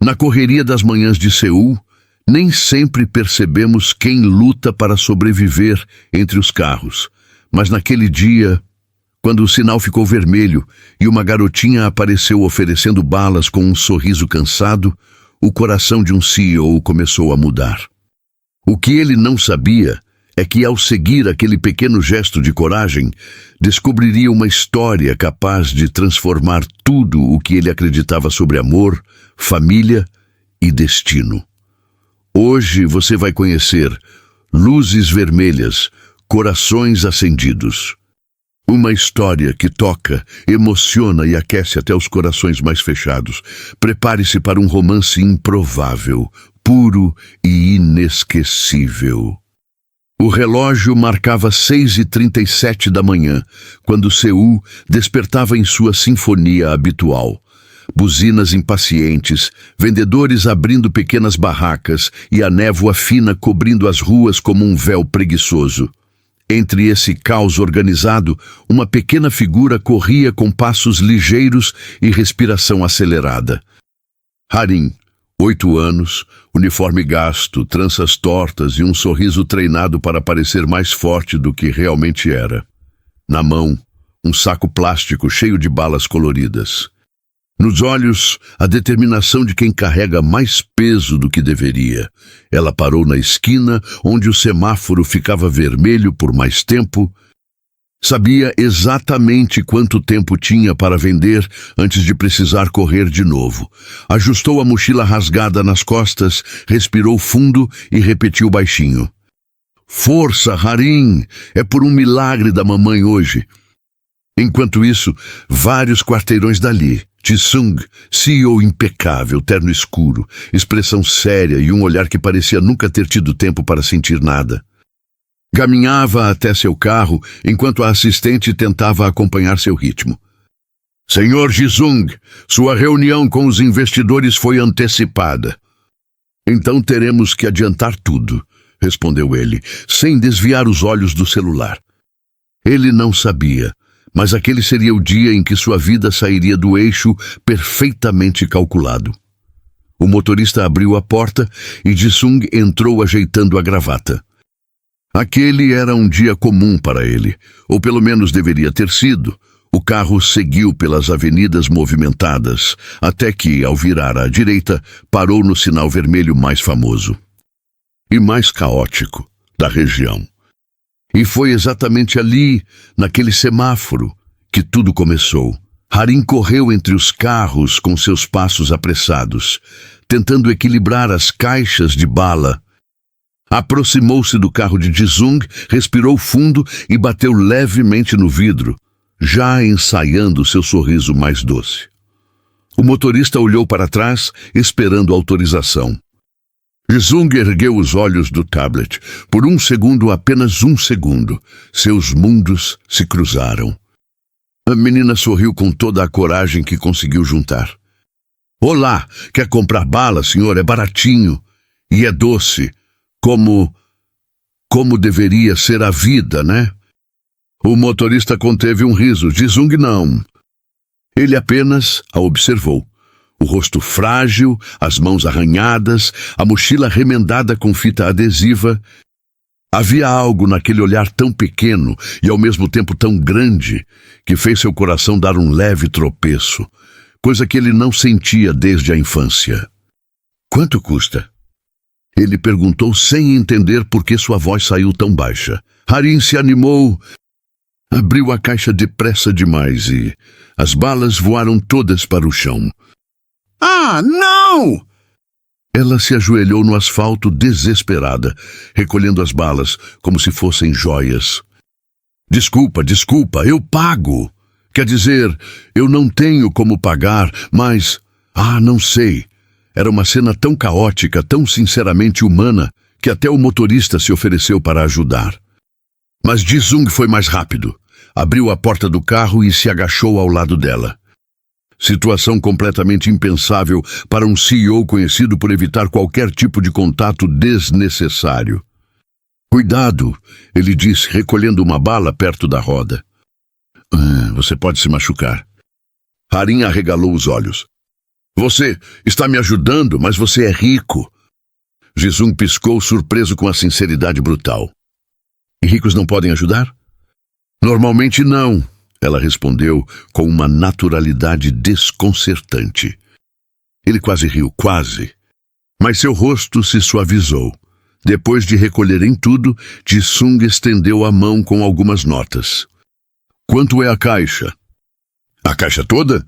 Na correria das manhãs de Seul, nem sempre percebemos quem luta para sobreviver entre os carros. Mas naquele dia, quando o sinal ficou vermelho e uma garotinha apareceu oferecendo balas com um sorriso cansado, o coração de um CEO começou a mudar. O que ele não sabia é que, ao seguir aquele pequeno gesto de coragem, descobriria uma história capaz de transformar tudo o que ele acreditava sobre amor, família e destino. Hoje você vai conhecer Luzes Vermelhas, Corações Acendidos. Uma história que toca, emociona e aquece até os corações mais fechados. Prepare-se para um romance improvável, puro e inesquecível. O relógio marcava 6h37 da manhã, quando Seul despertava em sua sinfonia habitual. Buzinas impacientes, vendedores abrindo pequenas barracas e a névoa fina cobrindo as ruas como um véu preguiçoso. Entre esse caos organizado, uma pequena figura corria com passos ligeiros e respiração acelerada. Harim, 8 anos, uniforme gasto, tranças tortas e um sorriso treinado para parecer mais forte do que realmente era. Na mão, um saco plástico cheio de balas coloridas. Nos olhos, a determinação de quem carrega mais peso do que deveria. Ela parou na esquina, onde o semáforo ficava vermelho por mais tempo. Sabia exatamente quanto tempo tinha para vender antes de precisar correr de novo. Ajustou a mochila rasgada nas costas, respirou fundo e repetiu baixinho: "Força, Harim! É por um milagre da mamãe hoje." Enquanto isso, vários quarteirões dali, Jisung, CEO impecável, terno escuro, expressão séria e um olhar que parecia nunca ter tido tempo para sentir nada. Caminhava até seu carro enquanto a assistente tentava acompanhar seu ritmo. "Senhor Jisung, sua reunião com os investidores foi antecipada." "Então teremos que adiantar tudo", respondeu ele, sem desviar os olhos do celular. Ele não sabia, mas aquele seria o dia em que sua vida sairia do eixo perfeitamente calculado. O motorista abriu a porta e Jisung entrou ajeitando a gravata. Aquele era um dia comum para ele, ou pelo menos deveria ter sido. O carro seguiu pelas avenidas movimentadas, até que, ao virar à direita, parou no sinal vermelho mais famoso e mais caótico da região. E foi exatamente ali, naquele semáforo, que tudo começou. Harim correu entre os carros com seus passos apressados, tentando equilibrar as caixas de bala. Aproximou-se do carro de Jisung, respirou fundo e bateu levemente no vidro, já ensaiando seu sorriso mais doce. O motorista olhou para trás, esperando autorização. Jisung ergueu os olhos do tablet. Por um segundo, apenas um segundo, seus mundos se cruzaram. A menina sorriu com toda a coragem que conseguiu juntar. "Olá, quer comprar bala, senhor? É baratinho e é doce. Como deveria ser a vida, né?" O motorista conteve um riso. Jisung não. Ele apenas a observou. O rosto frágil, as mãos arranhadas, a mochila remendada com fita adesiva. Havia algo naquele olhar tão pequeno e ao mesmo tempo tão grande que fez seu coração dar um leve tropeço, coisa que ele não sentia desde a infância. "Quanto custa?" Ele perguntou sem entender por que sua voz saiu tão baixa. Harim se animou, abriu a caixa depressa demais e as balas voaram todas para o chão. "Ah, não!" Ela se ajoelhou no asfalto desesperada, recolhendo as balas como se fossem joias. Desculpa, eu pago. Quer dizer, eu não tenho como pagar, mas... não sei." Era uma cena tão caótica, tão sinceramente humana, que até o motorista se ofereceu para ajudar. Mas Jisung foi mais rápido. Abriu a porta do carro e se agachou ao lado dela. Situação completamente impensável para um CEO conhecido por evitar qualquer tipo de contato desnecessário. "Cuidado", ele disse, recolhendo uma bala perto da roda. Você pode se machucar." Harim arregalou os olhos. Você está me ajudando, mas você é rico. Jisung piscou, surpreso com a sinceridade brutal. E ricos não podem ajudar? Normalmente não, ela respondeu com uma naturalidade desconcertante. Ele quase riu, quase. Mas seu rosto se suavizou. Depois de recolherem tudo, Jisung estendeu a mão com algumas notas. Quanto é a caixa? A caixa toda?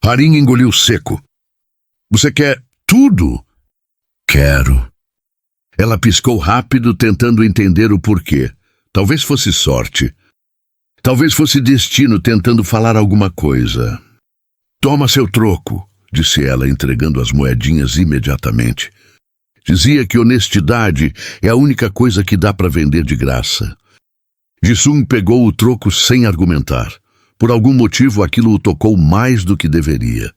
Harin engoliu seco. Você quer tudo? Quero. Ela piscou rápido, tentando entender o porquê. Talvez fosse sorte. Talvez fosse destino tentando falar alguma coisa. Toma seu troco, disse ela, entregando as moedinhas imediatamente. Dizia que honestidade é a única coisa que dá para vender de graça. Jisung pegou o troco sem argumentar. Por algum motivo, aquilo o tocou mais do que deveria.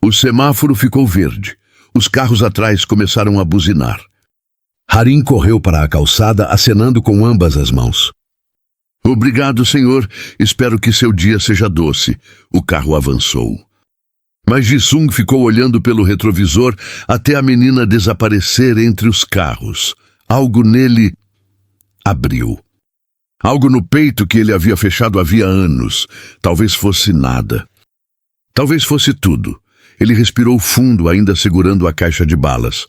O semáforo ficou verde. Os carros atrás começaram a buzinar. Harin correu para a calçada, acenando com ambas as mãos. Obrigado, senhor. Espero que seu dia seja doce. O carro avançou. Mas Jisung ficou olhando pelo retrovisor até a menina desaparecer entre os carros. Algo nele abriu. Algo no peito que ele havia fechado havia anos. Talvez fosse nada. Talvez fosse tudo. Ele respirou fundo, ainda segurando a caixa de balas.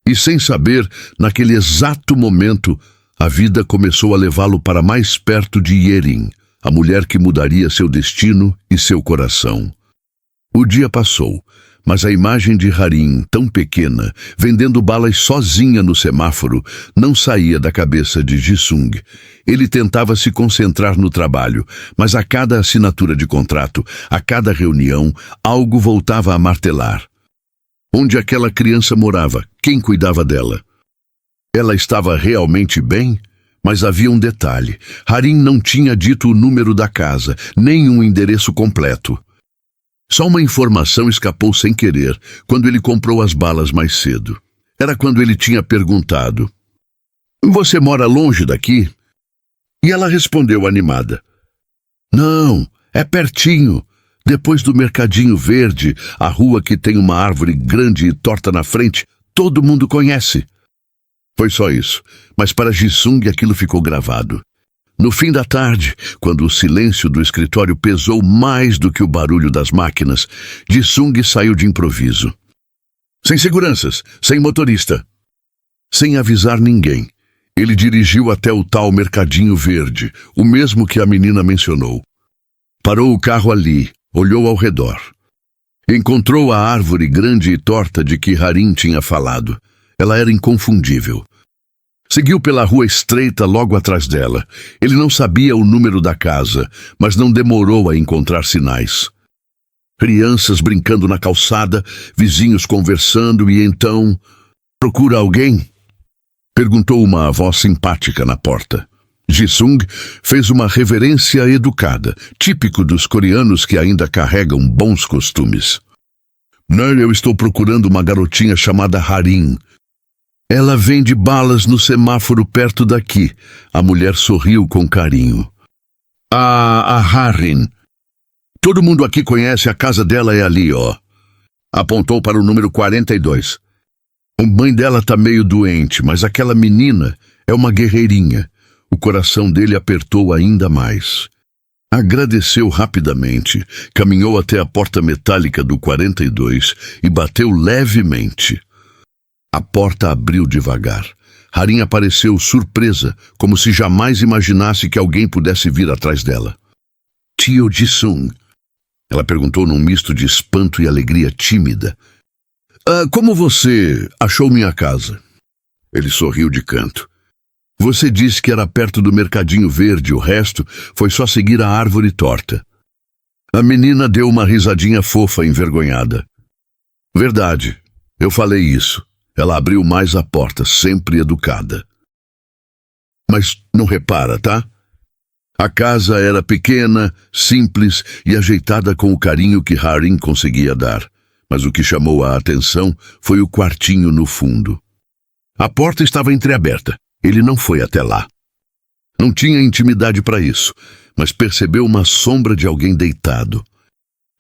E sem saber, naquele exato momento, a vida começou a levá-lo para mais perto de Yerin, a mulher que mudaria seu destino e seu coração. O dia passou, mas a imagem de Harin, tão pequena, vendendo balas sozinha no semáforo, não saía da cabeça de Jisung. Ele tentava se concentrar no trabalho, mas a cada assinatura de contrato, a cada reunião, algo voltava a martelar. Onde aquela criança morava? Quem cuidava dela? Ela estava realmente bem? Mas havia um detalhe. Harin não tinha dito o número da casa, nem um endereço completo. Só uma informação escapou sem querer, quando ele comprou as balas mais cedo. Era quando ele tinha perguntado: Você mora longe daqui? E ela respondeu animada: Não, é pertinho. Depois do mercadinho verde, a rua que tem uma árvore grande e torta na frente, todo mundo conhece. Foi só isso, mas para Jisung aquilo ficou gravado. No fim da tarde, quando o silêncio do escritório pesou mais do que o barulho das máquinas, Jisung saiu de improviso. Sem seguranças, sem motorista. Sem avisar ninguém, ele dirigiu até o tal mercadinho verde, o mesmo que a menina mencionou. Parou o carro ali, olhou ao redor. Encontrou a árvore grande e torta de que Harin tinha falado. Ela era inconfundível. Seguiu pela rua estreita logo atrás dela. Ele não sabia o número da casa, mas não demorou a encontrar sinais. Crianças brincando na calçada, vizinhos conversando e então... Procura alguém? Perguntou uma voz simpática na porta. Jisung fez uma reverência educada, típico dos coreanos que ainda carregam bons costumes. Não, eu estou procurando uma garotinha chamada Harin. Ela vende balas no semáforo perto daqui. A mulher sorriu com carinho. A Harin. Todo mundo aqui conhece, a casa dela é ali, ó. Apontou para o número 42. A mãe dela tá meio doente, mas aquela menina é uma guerreirinha. O coração dele apertou ainda mais. Agradeceu rapidamente, caminhou até a porta metálica do 42 e bateu levemente. A porta abriu devagar. Harin apareceu surpresa, como se jamais imaginasse que alguém pudesse vir atrás dela. Tio Jisung? Ela perguntou num misto de espanto e alegria tímida. Como você achou minha casa? Ele sorriu de canto. Você disse que era perto do mercadinho verde, o resto foi só seguir a árvore torta. A menina deu uma risadinha fofa, envergonhada. Verdade, eu falei isso. Ela abriu mais a porta, sempre educada. Mas não repara, tá? A casa era pequena, simples e ajeitada com o carinho que Harin conseguia dar. Mas o que chamou a atenção foi o quartinho no fundo. A porta estava entreaberta. Ele não foi até lá. Não tinha intimidade para isso, mas percebeu uma sombra de alguém deitado.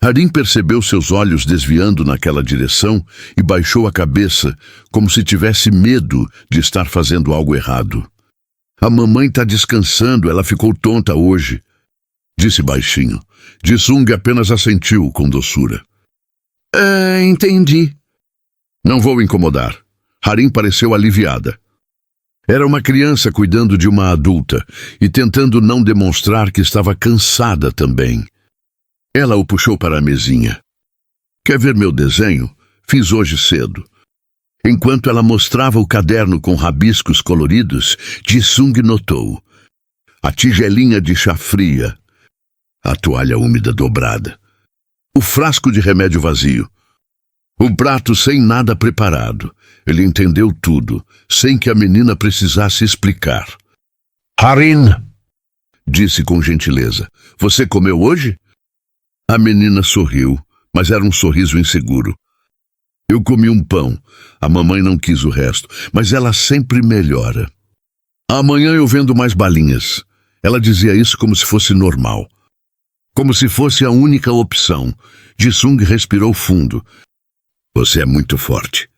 Harim percebeu seus olhos desviando naquela direção e baixou a cabeça, como se tivesse medo de estar fazendo algo errado. A mamãe está descansando, ela ficou tonta hoje, disse baixinho. Jisung apenas assentiu com doçura. Entendi. Não vou incomodar. Harim pareceu aliviada. Era uma criança cuidando de uma adulta e tentando não demonstrar que estava cansada também. Ela o puxou para a mesinha. Quer ver meu desenho? Fiz hoje cedo. Enquanto ela mostrava o caderno com rabiscos coloridos, Jisung notou a tigelinha de chá fria, a toalha úmida dobrada, o frasco de remédio vazio, um prato sem nada preparado. Ele entendeu tudo, sem que a menina precisasse explicar. Harim, disse com gentileza, você comeu hoje? A menina sorriu, mas era um sorriso inseguro. Eu comi um pão. A mamãe não quis o resto, mas ela sempre melhora. Amanhã eu vendo mais balinhas. Ela dizia isso como se fosse normal. Como se fosse a única opção. Jisung respirou fundo. Você é muito forte.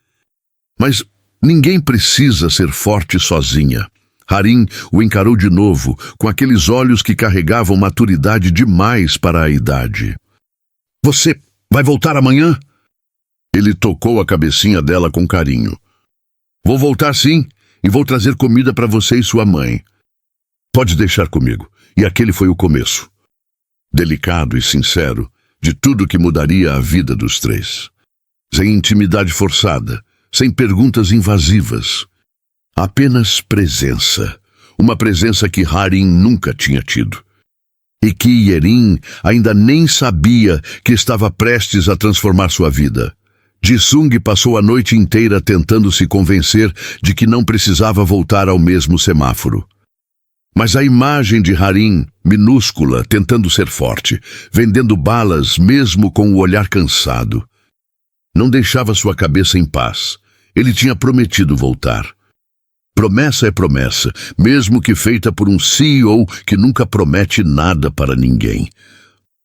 Mas ninguém precisa ser forte sozinha. Harim o encarou de novo, com aqueles olhos que carregavam maturidade demais para a idade. Você vai voltar amanhã? Ele tocou a cabecinha dela com carinho. Vou voltar sim, e vou trazer comida para você e sua mãe. Pode deixar comigo. E aquele foi o começo. Delicado e sincero, de tudo que mudaria a vida dos três. Sem intimidade forçada, sem perguntas invasivas. Apenas presença. Uma presença que Harim nunca tinha tido. E que Yerin ainda nem sabia que estava prestes a transformar sua vida. Jisung passou a noite inteira tentando se convencer de que não precisava voltar ao mesmo semáforo. Mas a imagem de Harim, minúscula, tentando ser forte, vendendo balas mesmo com o olhar cansado, não deixava sua cabeça em paz. Ele tinha prometido voltar. Promessa é promessa, mesmo que feita por um CEO que nunca promete nada para ninguém.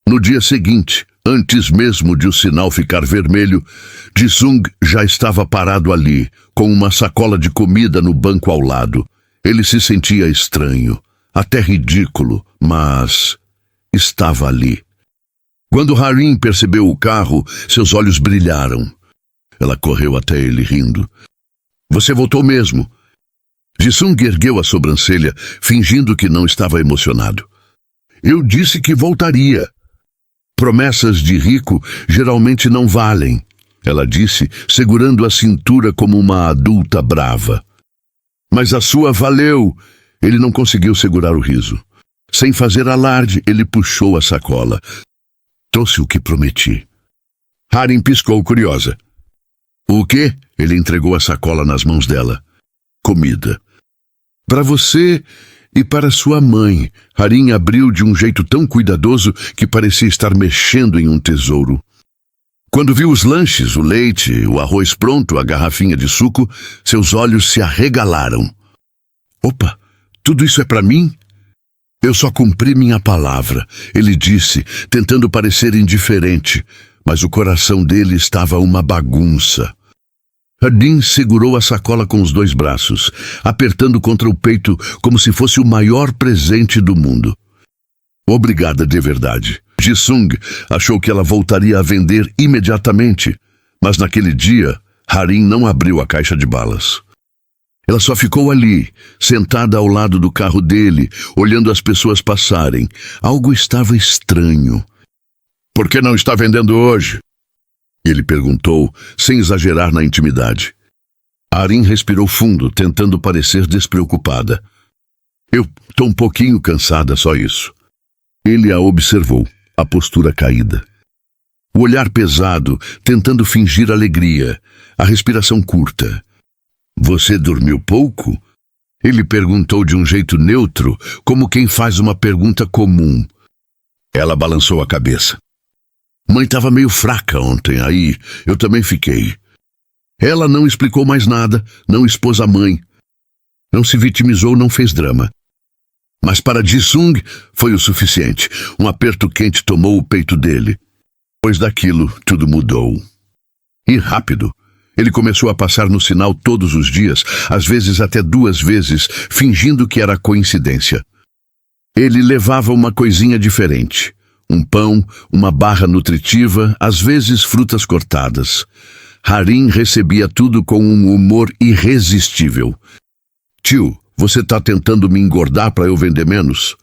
No dia seguinte, antes mesmo de o sinal ficar vermelho, Jisung já estava parado ali, com uma sacola de comida no banco ao lado. Ele se sentia estranho, até ridículo, mas estava ali. Quando Harim percebeu o carro, seus olhos brilharam. Ela correu até ele rindo. Você voltou mesmo. Jisung ergueu a sobrancelha, fingindo que não estava emocionado. Eu disse que voltaria. Promessas de rico geralmente não valem, ela disse, segurando a cintura como uma adulta brava. Mas a sua valeu. Ele não conseguiu segurar o riso. Sem fazer alarde, ele puxou a sacola. Trouxe o que prometi. Harim piscou, curiosa. O quê? Ele entregou a sacola nas mãos dela. Comida. Para você e para sua mãe. Harim abriu de um jeito tão cuidadoso que parecia estar mexendo em um tesouro. Quando viu os lanches, o leite, o arroz pronto, a garrafinha de suco, seus olhos se arregalaram. Opa, tudo isso é para mim? Eu só cumpri minha palavra, ele disse, tentando parecer indiferente, mas o coração dele estava uma bagunça. Harim segurou a sacola com os 2 braços, apertando contra o peito como se fosse o maior presente do mundo. Obrigada de verdade. Jisung achou que ela voltaria a vender imediatamente, mas naquele dia, Harim não abriu a caixa de balas. Ela só ficou ali, sentada ao lado do carro dele, olhando as pessoas passarem. Algo estava estranho. Por que não está vendendo hoje? Ele perguntou, sem exagerar na intimidade. Harim respirou fundo, tentando parecer despreocupada. Eu estou um pouquinho cansada, só isso. Ele a observou, a postura caída. O olhar pesado, tentando fingir alegria, a respiração curta. Você dormiu pouco? Ele perguntou de um jeito neutro, como quem faz uma pergunta comum. Ela balançou a cabeça. Mãe estava meio fraca ontem, aí eu também fiquei. Ela não explicou mais nada, não expôs a mãe. Não se vitimizou, não fez drama. Mas para Jisung foi o suficiente. Um aperto quente tomou o peito dele. Depois daquilo, tudo mudou. E rápido. Ele começou a passar no sinal todos os dias, às vezes até 2 vezes, fingindo que era coincidência. Ele levava uma coisinha diferente. Um pão, uma barra nutritiva, às vezes frutas cortadas. Harim recebia tudo com um humor irresistível. Tio, você tá tentando me engordar para eu vender menos?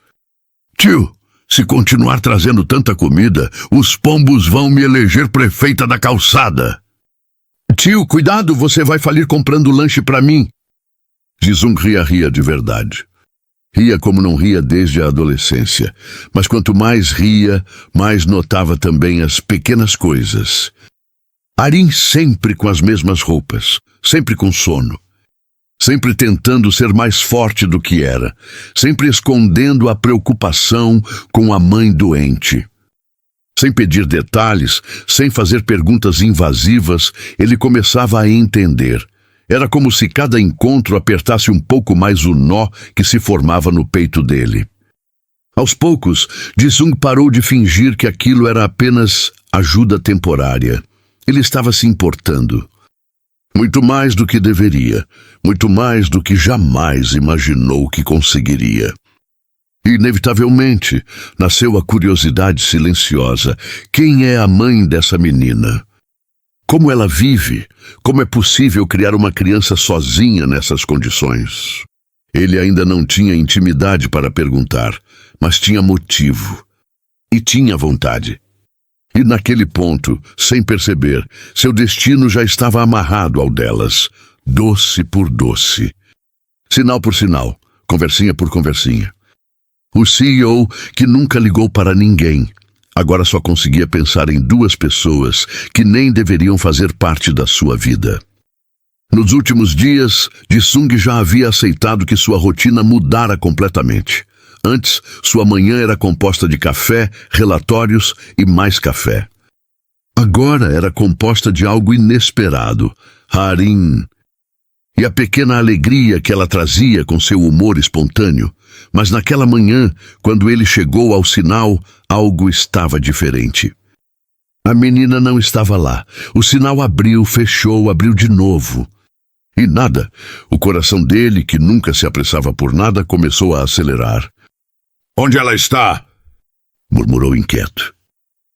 Tio, se continuar trazendo tanta comida, os pombos vão me eleger prefeita da calçada. Tio, cuidado, você vai falir comprando lanche para mim. Jisung ria de verdade. Ria como não ria desde a adolescência, mas quanto mais ria, mais notava também as pequenas coisas. Harim sempre com as mesmas roupas, sempre com sono, sempre tentando ser mais forte do que era, sempre escondendo a preocupação com a mãe doente. Sem pedir detalhes, sem fazer perguntas invasivas, ele começava a entender. Era como se cada encontro apertasse um pouco mais o nó que se formava no peito dele. Aos poucos, Jisung parou de fingir que aquilo era apenas ajuda temporária. Ele estava se importando. Muito mais do que deveria, muito mais do que jamais imaginou que conseguiria. Inevitavelmente, nasceu a curiosidade silenciosa. Quem é a mãe dessa menina? Como ela vive? Como é possível criar uma criança sozinha nessas condições? Ele ainda não tinha intimidade para perguntar, mas tinha motivo. E tinha vontade. E naquele ponto, sem perceber, seu destino já estava amarrado ao delas, doce por doce. Sinal por sinal, conversinha por conversinha. O CEO, que nunca ligou para ninguém, agora só conseguia pensar em 2 pessoas que nem deveriam fazer parte da sua vida. Nos últimos dias, Jisung já havia aceitado que sua rotina mudara completamente. Antes, sua manhã era composta de café, relatórios e mais café. Agora era composta de algo inesperado, Harim. E a pequena alegria que ela trazia com seu humor espontâneo. Mas naquela manhã, quando ele chegou ao sinal, algo estava diferente. A menina não estava lá. O sinal abriu, fechou, abriu de novo. E nada. O coração dele, que nunca se apressava por nada, começou a acelerar. "Onde ela está?" murmurou inquieto.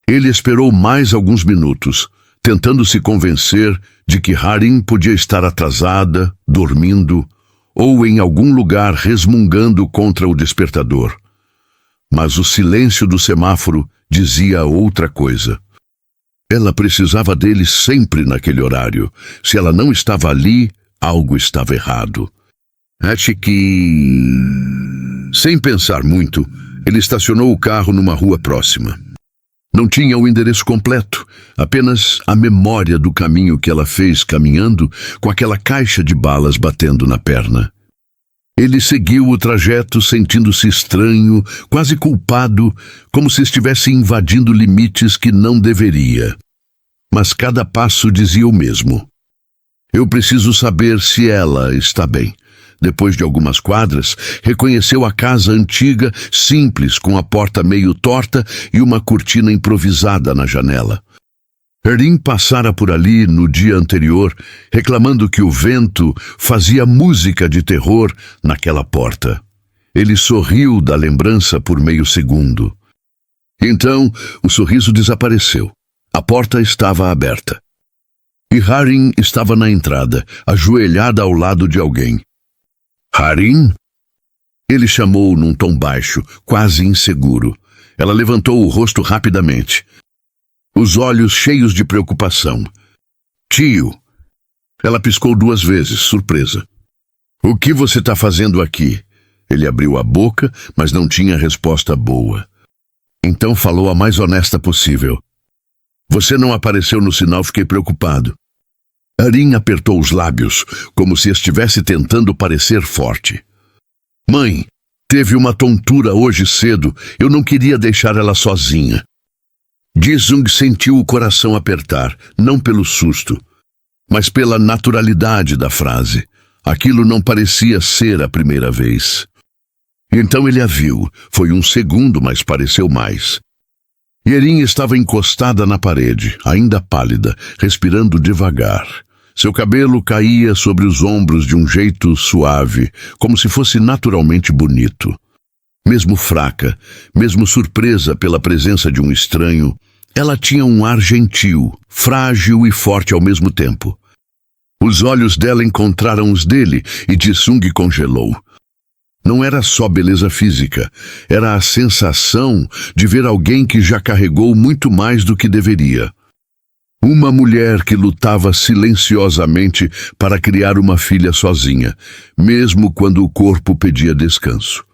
Ele esperou mais alguns minutos, tentando se convencer de que Harim podia estar atrasada, dormindo, ou em algum lugar resmungando contra o despertador. Mas o silêncio do semáforo dizia outra coisa. Ela precisava dele sempre naquele horário. Se ela não estava ali, algo estava errado. Acho que... Sem pensar muito, ele estacionou o carro numa rua próxima. Não tinha o endereço completo, apenas a memória do caminho que ela fez caminhando com aquela caixa de balas batendo na perna. Ele seguiu o trajeto sentindo-se estranho, quase culpado, como se estivesse invadindo limites que não deveria. Mas cada passo dizia o mesmo. Eu preciso saber se ela está bem. Depois de algumas quadras, reconheceu a casa antiga, simples, com a porta meio torta e uma cortina improvisada na janela. Harim passara por ali no dia anterior, reclamando que o vento fazia música de terror naquela porta. Ele sorriu da lembrança por meio segundo. Então, o sorriso desapareceu. A porta estava aberta. E Harim estava na entrada, ajoelhada ao lado de alguém. "Harim?" Ele chamou num tom baixo, quase inseguro. Ela levantou o rosto rapidamente, os olhos cheios de preocupação. "Tio." Ela piscou 2 vezes, surpresa. "O que você está fazendo aqui?" Ele abriu a boca, mas não tinha resposta boa. Então falou a mais honesta possível. "Você não apareceu no sinal, fiquei preocupado." Harim apertou os lábios, como se estivesse tentando parecer forte. "Mãe, teve uma tontura hoje cedo. Eu não queria deixar ela sozinha." Jisung sentiu o coração apertar, não pelo susto, mas pela naturalidade da frase. Aquilo não parecia ser a primeira vez. Então ele a viu. Foi um segundo, mas pareceu mais. Yerin estava encostada na parede, ainda pálida, respirando devagar. Seu cabelo caía sobre os ombros de um jeito suave, como se fosse naturalmente bonito. Mesmo fraca, mesmo surpresa pela presença de um estranho, ela tinha um ar gentil, frágil e forte ao mesmo tempo. Os olhos dela encontraram os dele e Jisung congelou. Não era só beleza física, era a sensação de ver alguém que já carregou muito mais do que deveria. Uma mulher que lutava silenciosamente para criar uma filha sozinha, mesmo quando o corpo pedia descanso.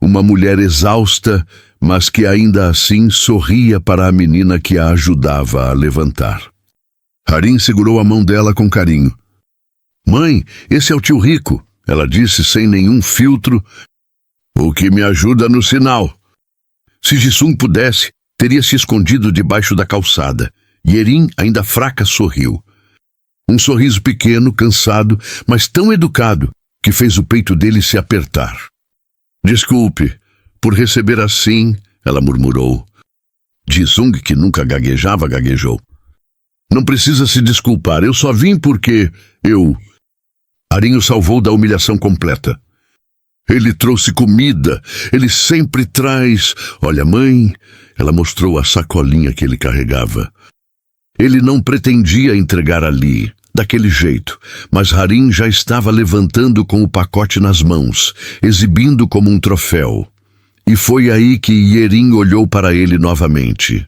Uma mulher exausta, mas que ainda assim sorria para a menina que a ajudava a levantar. Harim segurou a mão dela com carinho. "Mãe, esse é o tio Rico", ela disse sem nenhum filtro, "o que me ajuda no sinal." Se Jisung pudesse, teria se escondido debaixo da calçada. Yerin, ainda fraca, sorriu. Um sorriso pequeno, cansado, mas tão educado, que fez o peito dele se apertar. "Desculpe, por receber assim", ela murmurou. Jisung, que nunca gaguejava, gaguejou. "Não precisa se desculpar, eu só vim porque eu..." Harim o salvou da humilhação completa. "Ele trouxe comida, ele sempre traz... Olha, mãe..." Ela mostrou a sacolinha que ele carregava. Ele não pretendia entregar ali, daquele jeito, mas Harim já estava levantando com o pacote nas mãos, exibindo como um troféu. E foi aí que Yerin olhou para ele novamente.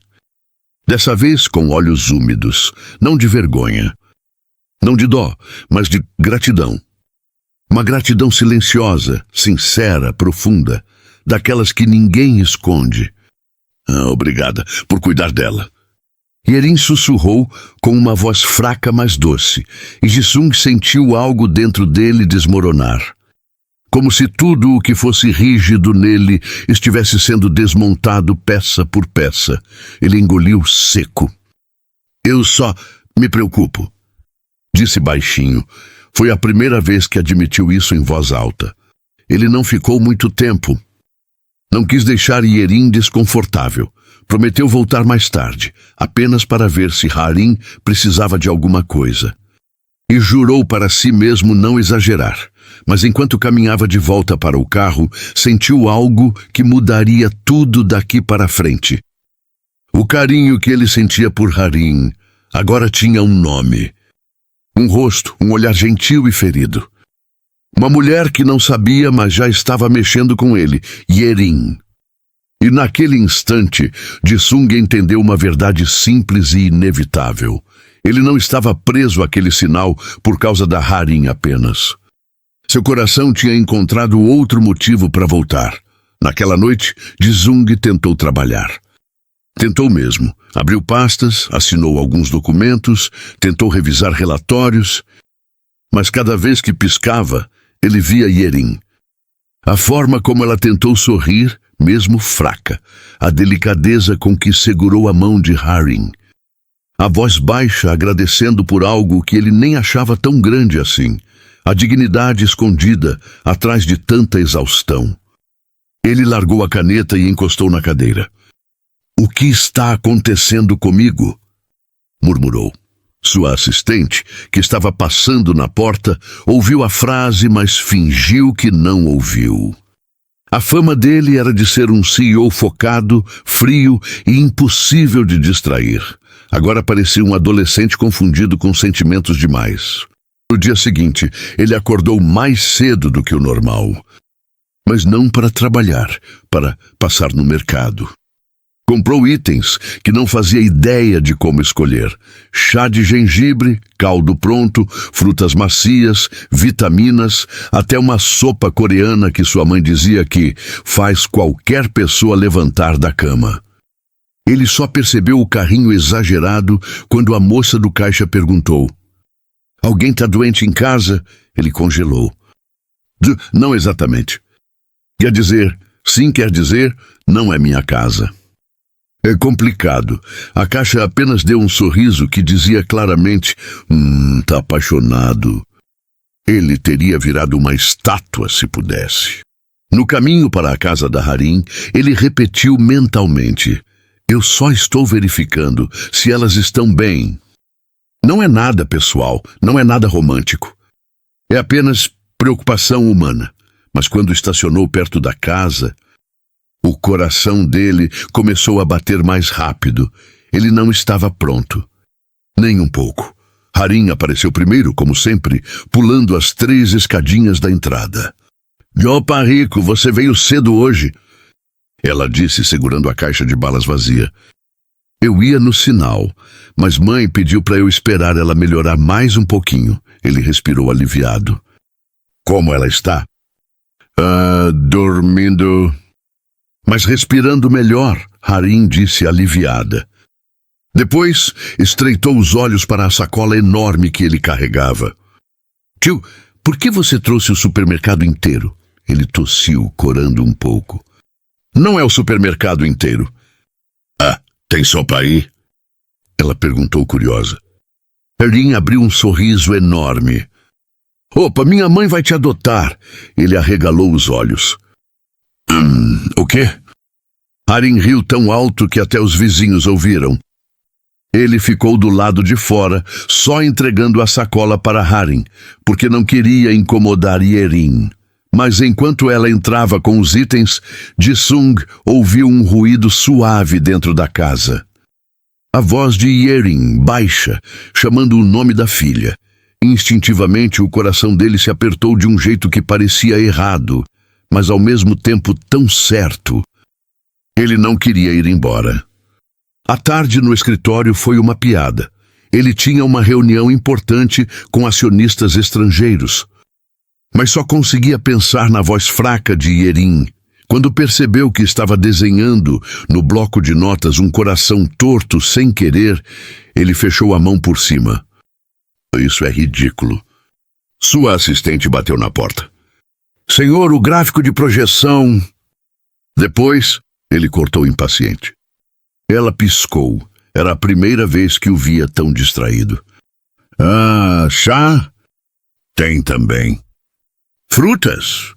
Dessa vez com olhos úmidos, não de vergonha. Não de dó, mas de gratidão. Uma gratidão silenciosa, sincera, profunda, daquelas que ninguém esconde. Obrigada por cuidar dela." Yerin sussurrou com uma voz fraca, mas doce, e Jisung sentiu algo dentro dele desmoronar. Como se tudo o que fosse rígido nele estivesse sendo desmontado peça por peça. Ele engoliu seco. "Eu só me preocupo", disse baixinho. Foi a primeira vez que admitiu isso em voz alta. Ele não ficou muito tempo. Não quis deixar Yerin desconfortável. Prometeu voltar mais tarde, apenas para ver se Harim precisava de alguma coisa. E jurou para si mesmo não exagerar. Mas enquanto caminhava de volta para o carro, sentiu algo que mudaria tudo daqui para frente. O carinho que ele sentia por Harim agora tinha um nome. Um rosto, um olhar gentil e ferido. Uma mulher que não sabia, mas já estava mexendo com ele, Yerin. E naquele instante, Jisung entendeu uma verdade simples e inevitável. Ele não estava preso àquele sinal por causa da Harim apenas. Seu coração tinha encontrado outro motivo para voltar. Naquela noite, Jisung tentou trabalhar. Tentou mesmo. Abriu pastas, assinou alguns documentos, tentou revisar relatórios. Mas cada vez que piscava, ele via Yerin. A forma como ela tentou sorrir, mesmo fraca, a delicadeza com que segurou a mão de Harim. A voz baixa agradecendo por algo que ele nem achava tão grande assim. A dignidade escondida atrás de tanta exaustão. Ele largou a caneta e encostou na cadeira. "O que está acontecendo comigo?" murmurou. Sua assistente, que estava passando na porta, ouviu a frase, mas fingiu que não ouviu. A fama dele era de ser um CEO focado, frio e impossível de distrair. Agora parecia um adolescente confundido com sentimentos demais. No dia seguinte, ele acordou mais cedo do que o normal. Mas não para trabalhar, para passar no mercado. Comprou itens que não fazia ideia de como escolher. Chá de gengibre, caldo pronto, frutas macias, vitaminas, até uma sopa coreana que sua mãe dizia que faz qualquer pessoa levantar da cama. Ele só percebeu o carrinho exagerado quando a moça do caixa perguntou: "Alguém está doente em casa?" Ele congelou. Não exatamente. Quer dizer, sim quer dizer, não é minha casa." É complicado. A caixa apenas deu um sorriso que dizia claramente: tá apaixonado. Ele teria virado uma estátua se pudesse. No caminho para a casa da Harim, ele repetiu mentalmente: Eu só estou verificando se elas estão bem. Não é nada pessoal, não é nada romântico. É apenas preocupação humana. Mas quando estacionou perto da casa, o coração dele começou a bater mais rápido. Ele não estava pronto. Nem um pouco. Harim apareceu primeiro, como sempre, pulando as 3 escadinhas da entrada. Opa, Rico, você veio cedo hoje. Ela disse, segurando a caixa de balas vazia. Eu ia no sinal, mas mãe pediu para eu esperar ela melhorar mais um pouquinho. Ele respirou aliviado. Como ela está? Dormindo. Mas respirando melhor, Harim disse aliviada. Depois, estreitou os olhos para a sacola enorme que ele carregava. Tio, por que você trouxe o supermercado inteiro? Ele tossiu, corando um pouco. Não é o supermercado inteiro. Ah, tem sopa aí? Ela perguntou curiosa. Harim abriu um sorriso enorme. Opa, minha mãe vai te adotar. Ele arregalou os olhos. O quê? Harim riu tão alto que até os vizinhos ouviram. Ele ficou do lado de fora, só entregando a sacola para Harim, porque não queria incomodar Yerin. Mas enquanto ela entrava com os itens, Jisung ouviu um ruído suave dentro da casa. A voz de Yerin, baixa, chamando o nome da filha. Instintivamente o coração dele se apertou de um jeito que parecia errado, mas ao mesmo tempo tão certo. Ele não queria ir embora. A tarde no escritório foi uma piada. Ele tinha uma reunião importante com acionistas estrangeiros. Mas só conseguia pensar na voz fraca de Yerin. Quando percebeu que estava desenhando no bloco de notas um coração torto sem querer, ele fechou a mão por cima. Isso é ridículo. Sua assistente bateu na porta. Senhor, o gráfico de projeção... Depois, ele cortou impaciente. Ela piscou. Era a primeira vez que o via tão distraído. Chá? Tem também. Frutas?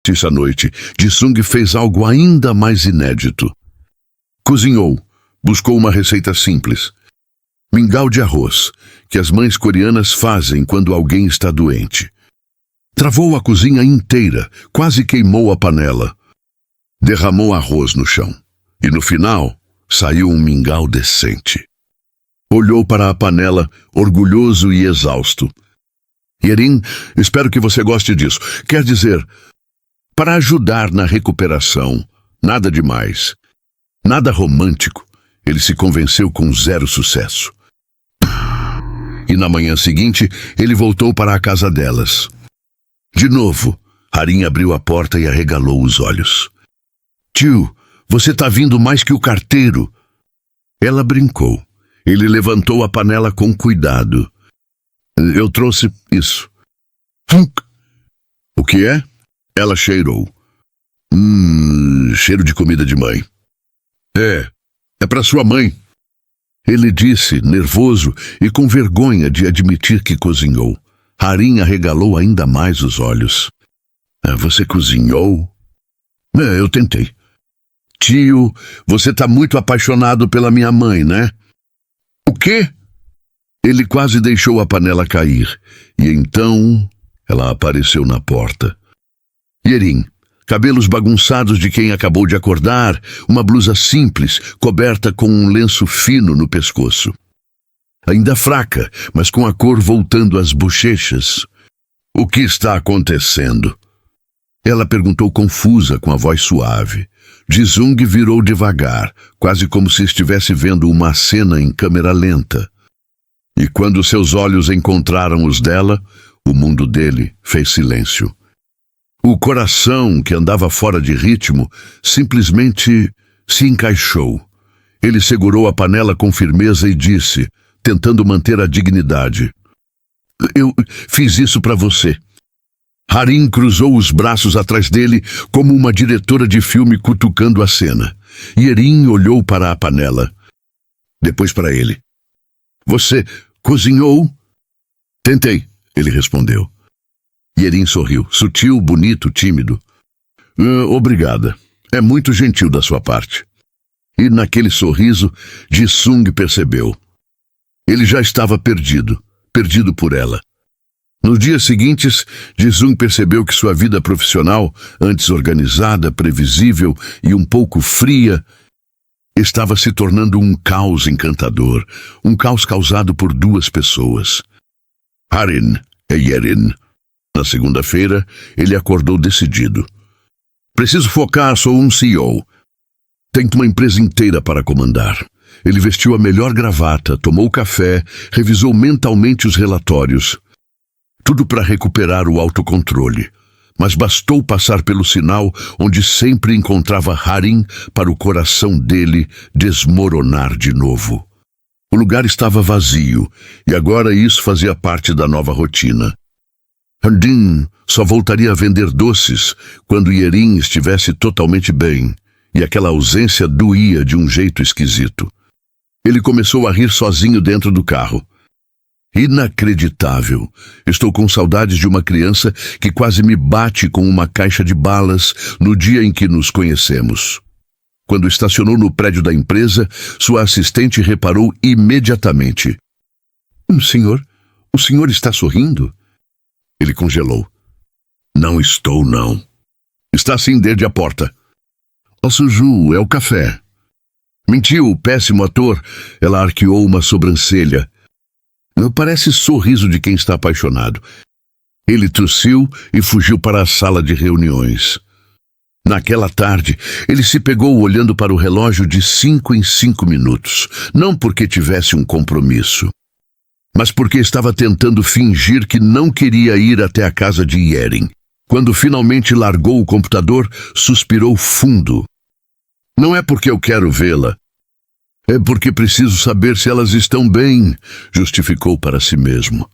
Essa noite, Jisung fez algo ainda mais inédito. Cozinhou. Buscou uma receita simples. Mingau de arroz, que as mães coreanas fazem quando alguém está doente. Travou a cozinha inteira, quase queimou a panela. Derramou arroz no chão. E no final, saiu um mingau decente. Olhou para a panela, orgulhoso e exausto. Yerin, espero que você goste disso. Quer dizer, para ajudar na recuperação, nada demais. Nada romântico. Ele se convenceu com 0 sucesso. E na manhã seguinte, ele voltou para a casa delas. De novo, Harim abriu a porta e arregalou os olhos. Tio, você tá vindo mais que o carteiro. Ela brincou. Ele levantou a panela com cuidado. Eu trouxe isso. O que é? Ela cheirou. Cheiro de comida de mãe. É para sua mãe. Ele disse, nervoso e com vergonha de admitir que cozinhou. Harim arregalou ainda mais os olhos. Você cozinhou? Eu tentei. Tio, você tá muito apaixonado pela minha mãe, né? O quê? Ele quase deixou a panela cair. E então, ela apareceu na porta. Yerin, cabelos bagunçados de quem acabou de acordar, uma blusa simples, coberta com um lenço fino no pescoço. Ainda fraca, mas com a cor voltando às bochechas. O que está acontecendo? Ela perguntou confusa com a voz suave. Jisung virou devagar, quase como se estivesse vendo uma cena em câmera lenta. E quando seus olhos encontraram os dela, o mundo dele fez silêncio. O coração, que andava fora de ritmo, simplesmente se encaixou. Ele segurou a panela com firmeza e disse, tentando manter a dignidade: Eu fiz isso para você. Harim cruzou os braços atrás dele como uma diretora de filme cutucando a cena. Yerin olhou para a panela. Depois para ele. Você cozinhou? Tentei, ele respondeu. Yerin sorriu, sutil, bonito, tímido. Obrigada. É muito gentil da sua parte. E naquele sorriso, Ji-sung percebeu. Ele já estava perdido por ela. Nos dias seguintes, Ji-sung percebeu que sua vida profissional, antes organizada, previsível e um pouco fria, estava se tornando um caos encantador, um caos causado por duas pessoas. Harin e Yerin. Na segunda-feira, ele acordou decidido. Preciso focar, sou um CEO. Tenho uma empresa inteira para comandar. Ele vestiu a melhor gravata, tomou café, revisou mentalmente os relatórios. Tudo para recuperar o autocontrole. Mas bastou passar pelo sinal onde sempre encontrava Harin para o coração dele desmoronar de novo. O lugar estava vazio, e agora isso fazia parte da nova rotina. Handin só voltaria a vender doces quando Yerin estivesse totalmente bem, e aquela ausência doía de um jeito esquisito. Ele começou a rir sozinho dentro do carro. Inacreditável. Estou com saudades de uma criança que quase me bate com uma caixa de balas no dia em que nos conhecemos. Quando estacionou no prédio da empresa, sua assistente reparou imediatamente. Senhor, o senhor está sorrindo? Ele congelou. Não estou, não. Está sim desde a porta. Ó, Suju, é o café. Mentiu, péssimo ator. Ela arqueou uma sobrancelha. Parece sorriso de quem está apaixonado. Ele tossiu e fugiu para a sala de reuniões. Naquela tarde, ele se pegou olhando para o relógio de 5 em 5 minutos, não porque tivesse um compromisso, mas porque estava tentando fingir que não queria ir até a casa de Yerin. Quando finalmente largou o computador, suspirou fundo. Não é porque eu quero vê-la. É porque preciso saber se elas estão bem, justificou para si mesmo.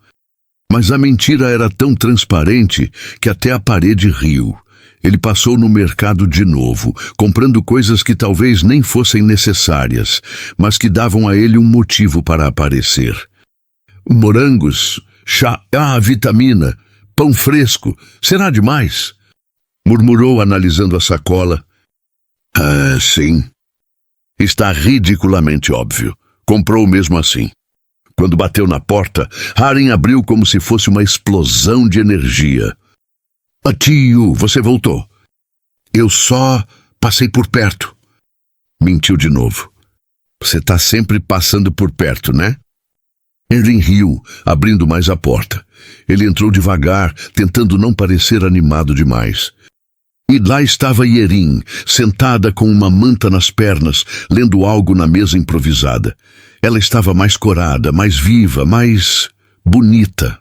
Mas a mentira era tão transparente que até a parede riu. Ele passou no mercado de novo, comprando coisas que talvez nem fossem necessárias, mas que davam a ele um motivo para aparecer. Morangos, chá, vitamina, pão fresco, será demais? Murmurou analisando a sacola. Sim. Está ridiculamente óbvio. Comprou mesmo assim. Quando bateu na porta, Harin abriu como se fosse uma explosão de energia. Tio, você voltou. Eu só passei por perto. Mentiu de novo. Você está sempre passando por perto, né? Erin riu, abrindo mais a porta. Ele entrou devagar, tentando não parecer animado demais. E lá estava Yerin, sentada com uma manta nas pernas, lendo algo na mesa improvisada. Ela estava mais corada, mais viva, mais bonita.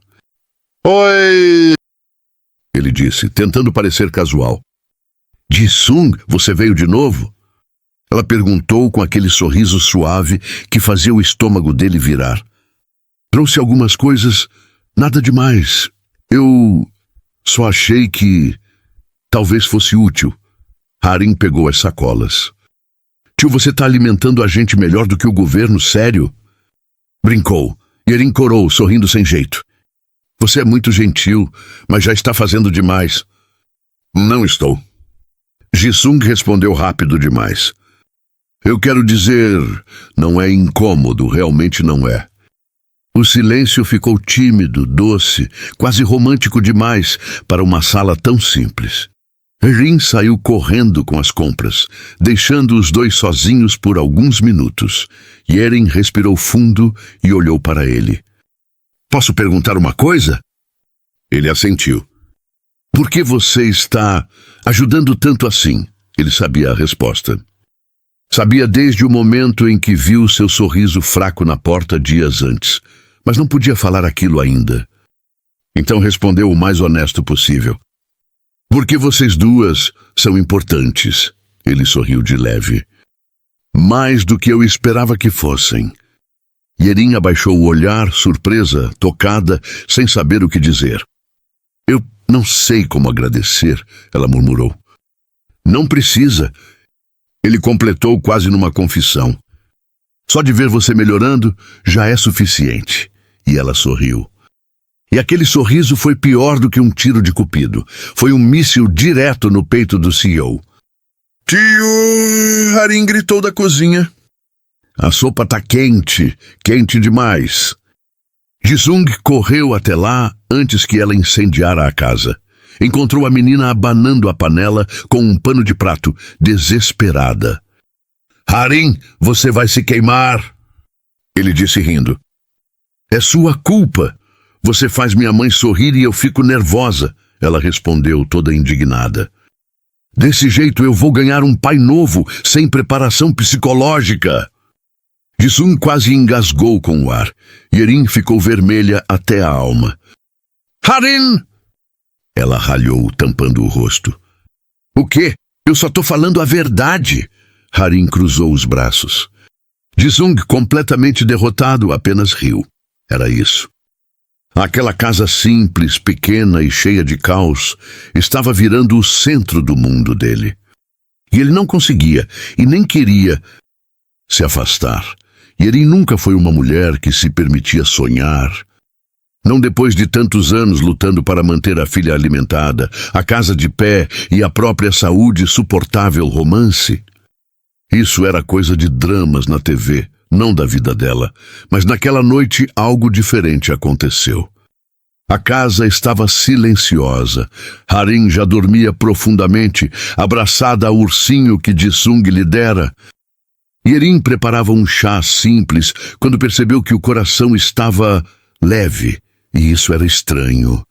Oi! Ele disse, tentando parecer casual. Ji-sung, você veio de novo? Ela perguntou com aquele sorriso suave que fazia o estômago dele virar. Trouxe algumas coisas, nada demais. Eu só achei que talvez fosse útil. Harin pegou as sacolas. Tio, você está alimentando a gente melhor do que o governo, sério? Brincou. Yerin corou, sorrindo sem jeito. Você é muito gentil, mas já está fazendo demais. Não estou. Ji-sung respondeu rápido demais. Eu quero dizer, não é incômodo, realmente não é. O silêncio ficou tímido, doce, quase romântico demais para uma sala tão simples. Rin saiu correndo com as compras, deixando os dois sozinhos por alguns minutos. Yerin respirou fundo e olhou para ele. Posso perguntar uma coisa? Ele assentiu. Por que você está ajudando tanto assim? Ele sabia a resposta. Sabia desde o momento em que viu seu sorriso fraco na porta dias antes, mas não podia falar aquilo ainda. Então respondeu o mais honesto possível. Porque vocês duas são importantes. Ele sorriu de leve. Mais do que eu esperava que fossem. Yerin abaixou o olhar, surpresa, tocada, sem saber o que dizer. Eu não sei como agradecer, ela murmurou. Não precisa. Ele completou quase numa confissão. Só de ver você melhorando já é suficiente. E ela sorriu. E aquele sorriso foi pior do que um tiro de cupido. Foi um míssil direto no peito do CEO. Tio! Harim gritou da cozinha. A sopa tá quente, quente demais. Jisung correu até lá antes que ela incendiara a casa. Encontrou a menina abanando a panela com um pano de prato, desesperada. Harim, você vai se queimar! Ele disse rindo. É sua culpa. Você faz minha mãe sorrir e eu fico nervosa, ela respondeu toda indignada. Desse jeito eu vou ganhar um pai novo, sem preparação psicológica. Jisung quase engasgou com o ar. Yerin ficou vermelha até a alma. Harim! Ela ralhou, tampando o rosto. O quê? Eu só tô falando a verdade. Harim cruzou os braços. Jisung, completamente derrotado, apenas riu. Era isso. Aquela casa simples, pequena e cheia de caos estava virando o centro do mundo dele. E ele não conseguia, e nem queria, se afastar. Yerin nunca foi uma mulher que se permitia sonhar. Não depois de tantos anos lutando para manter a filha alimentada, a casa de pé e a própria saúde suportável romance. Isso era coisa de dramas na TV, não da vida dela, mas naquela noite algo diferente aconteceu. A casa estava silenciosa. Harim já dormia profundamente, abraçada ao ursinho que Jisung lhe dera. Yerin preparava um chá simples quando percebeu que o coração estava leve, e isso era estranho.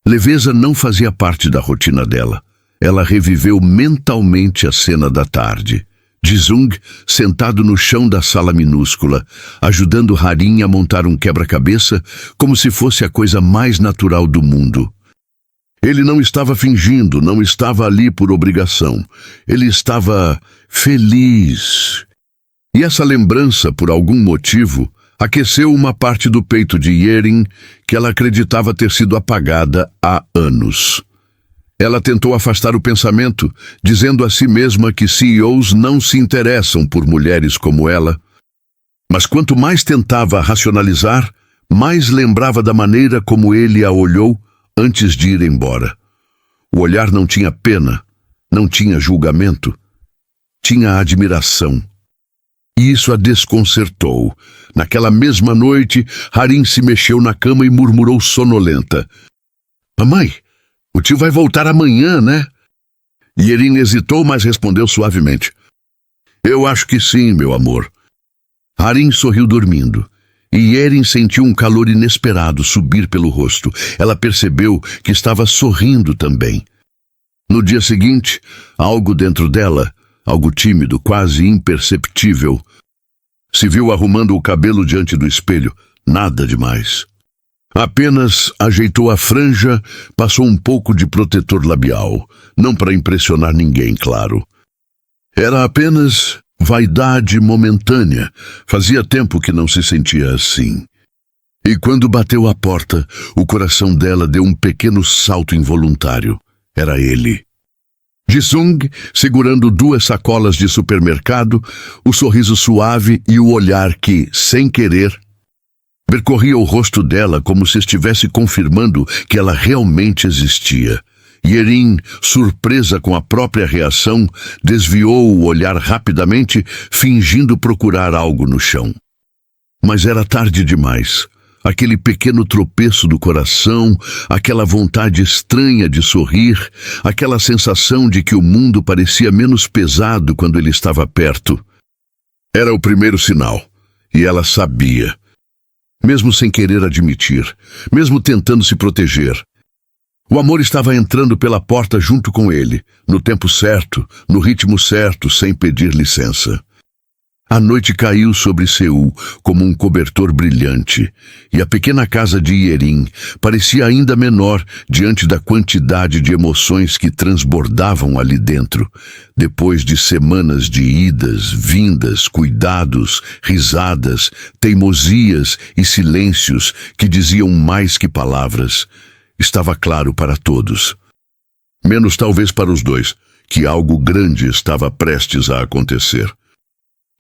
Leveza não fazia parte da rotina dela. Ela reviveu mentalmente a cena da tarde. Jisung, sentado no chão da sala minúscula, ajudando Harim a montar um quebra-cabeça como se fosse a coisa mais natural do mundo. Ele não estava fingindo, não estava ali por obrigação. Ele estava feliz. E essa lembrança, por algum motivo, aqueceu uma parte do peito de Yerin que ela acreditava ter sido apagada há anos. Ela tentou afastar o pensamento, dizendo a si mesma que CEOs não se interessam por mulheres como ela. Mas quanto mais tentava racionalizar, mais lembrava da maneira como ele a olhou antes de ir embora. O olhar não tinha pena, não tinha julgamento, tinha admiração. E isso a desconcertou. Naquela mesma noite, Harim se mexeu na cama e murmurou sonolenta. Mamãe, o tio vai voltar amanhã, né? Yerin hesitou, mas respondeu suavemente. Eu acho que sim, meu amor. Harim sorriu dormindo. E Yerin sentiu um calor inesperado subir pelo rosto. Ela percebeu que estava sorrindo também. No dia seguinte, algo dentro dela, algo tímido, quase imperceptível, se viu arrumando o cabelo diante do espelho. Nada demais. Apenas ajeitou a franja, passou um pouco de protetor labial, não para impressionar ninguém, claro. Era apenas vaidade momentânea. Fazia tempo que não se sentia assim. E quando bateu à porta, o coração dela deu um pequeno salto involuntário. Era ele. Jisung, segurando 2 sacolas de supermercado, o sorriso suave e o olhar que, sem querer, percorria o rosto dela como se estivesse confirmando que ela realmente existia. Yerin, surpresa com a própria reação, desviou o olhar rapidamente, fingindo procurar algo no chão. Mas era tarde demais. Aquele pequeno tropeço do coração, aquela vontade estranha de sorrir, aquela sensação de que o mundo parecia menos pesado quando ele estava perto. Era o primeiro sinal, e ela sabia. Mesmo sem querer admitir, mesmo tentando se proteger. O amor estava entrando pela porta junto com ele, no tempo certo, no ritmo certo, sem pedir licença. A noite caiu sobre Seul como um cobertor brilhante, e a pequena casa de Yerin parecia ainda menor diante da quantidade de emoções que transbordavam ali dentro, depois de semanas de idas, vindas, cuidados, risadas, teimosias e silêncios que diziam mais que palavras. Estava claro para todos, menos talvez para os dois, que algo grande estava prestes a acontecer.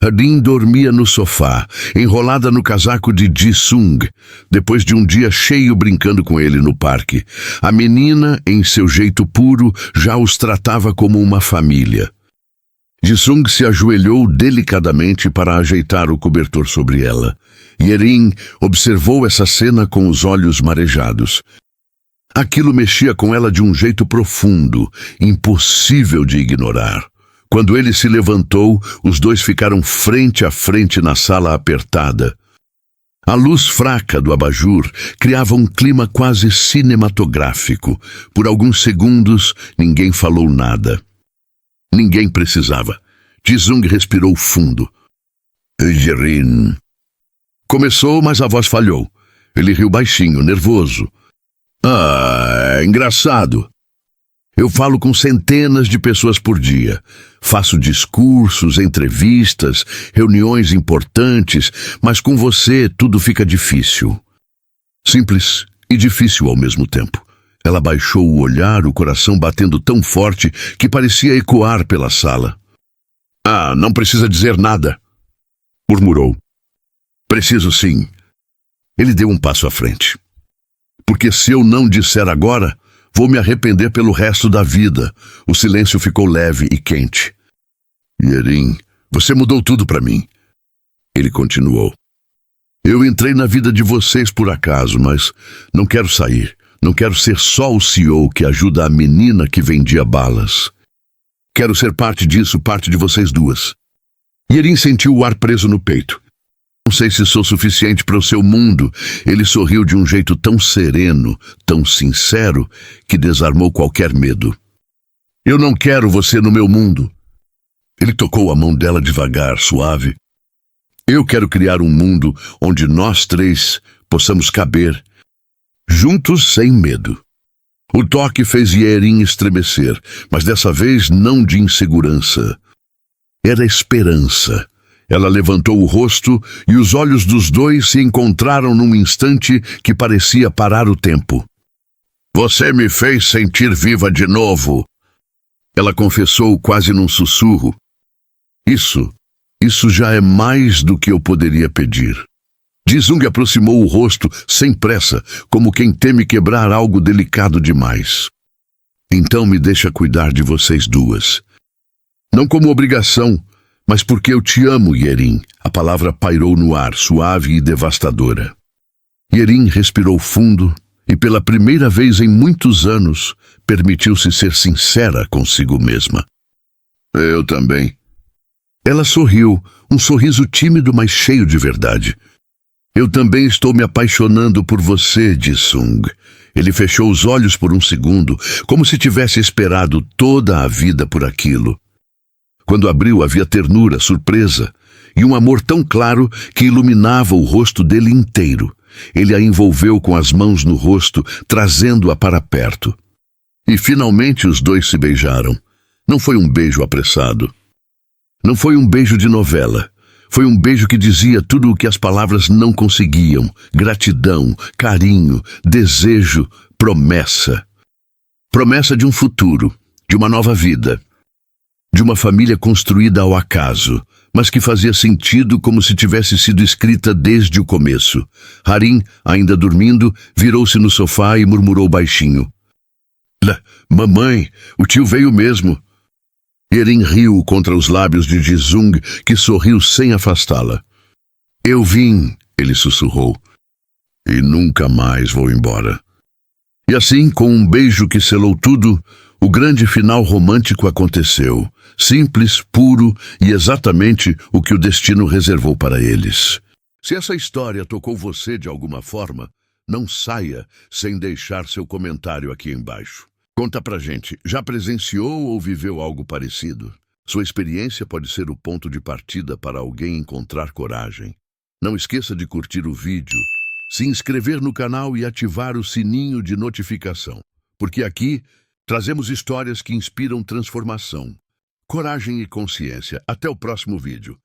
Harim dormia no sofá, enrolada no casaco de Jisung, depois de um dia cheio brincando com ele no parque. A menina, em seu jeito puro, já os tratava como uma família. Jisung se ajoelhou delicadamente para ajeitar o cobertor sobre ela. Yerin observou essa cena com os olhos marejados. Aquilo mexia com ela de um jeito profundo, impossível de ignorar. Quando ele se levantou, os dois ficaram frente a frente na sala apertada. A luz fraca do abajur criava um clima quase cinematográfico. Por alguns segundos, ninguém falou nada. Ninguém precisava. Jisung respirou fundo. Yerin. Começou, mas a voz falhou. Ele riu baixinho, nervoso. É engraçado. Eu falo com centenas de pessoas por dia. Faço discursos, entrevistas, reuniões importantes, mas com você tudo fica difícil. Simples e difícil ao mesmo tempo. Ela baixou o olhar, o coração batendo tão forte que parecia ecoar pela sala. Não precisa dizer nada, murmurou. Preciso sim. Ele deu um passo à frente. Porque se eu não disser agora, vou me arrepender pelo resto da vida. O silêncio ficou leve e quente. Yerin, você mudou tudo para mim. Ele continuou. Eu entrei na vida de vocês por acaso, mas não quero sair. Não quero ser só o CEO que ajuda a menina que vendia balas. Quero ser parte disso, parte de vocês duas. Yerin sentiu o ar preso no peito. Não sei se sou suficiente para o seu mundo. Ele sorriu de um jeito tão sereno, tão sincero, que desarmou qualquer medo. Eu não quero você no meu mundo. Ele tocou a mão dela devagar, suave. Eu quero criar um mundo onde nós três possamos caber, juntos sem medo. O toque fez Yerin estremecer, mas dessa vez não de insegurança. Era esperança. Ela levantou o rosto e os olhos dos dois se encontraram num instante que parecia parar o tempo. Você me fez sentir viva de novo. Ela confessou quase num sussurro. Isso já é mais do que eu poderia pedir. Jisung aproximou o rosto sem pressa, como quem teme quebrar algo delicado demais. Então me deixa cuidar de vocês duas. Não como obrigação, mas porque eu te amo, Yerin. A palavra pairou no ar, suave e devastadora. Yerin respirou fundo e, pela primeira vez em muitos anos, permitiu-se ser sincera consigo mesma. Eu também. Ela sorriu, um sorriso tímido, mas cheio de verdade. Eu também estou me apaixonando por você, Jisung. Ele fechou os olhos por um segundo, como se tivesse esperado toda a vida por aquilo. Quando abriu, havia ternura, surpresa e um amor tão claro que iluminava o rosto dele inteiro. Ele a envolveu com as mãos no rosto, trazendo-a para perto. E finalmente os dois se beijaram. Não foi um beijo apressado. Não foi um beijo de novela. Foi um beijo que dizia tudo o que as palavras não conseguiam. Gratidão, carinho, desejo, promessa. Promessa de um futuro, de uma nova vida. De uma família construída ao acaso, mas que fazia sentido como se tivesse sido escrita desde o começo. Harin, ainda dormindo, virou-se no sofá e murmurou baixinho. Mamãe, o tio veio mesmo. Yerin riu contra os lábios de Jisung, que sorriu sem afastá-la. Eu vim, ele sussurrou, e nunca mais vou embora. E assim, com um beijo que selou tudo, o grande final romântico aconteceu, simples, puro e exatamente o que o destino reservou para eles. Se essa história tocou você de alguma forma, não saia sem deixar seu comentário aqui embaixo. Conta pra gente, já presenciou ou viveu algo parecido? Sua experiência pode ser o ponto de partida para alguém encontrar coragem. Não esqueça de curtir o vídeo, se inscrever no canal e ativar o sininho de notificação, porque aqui trazemos histórias que inspiram transformação, coragem e consciência. Até o próximo vídeo.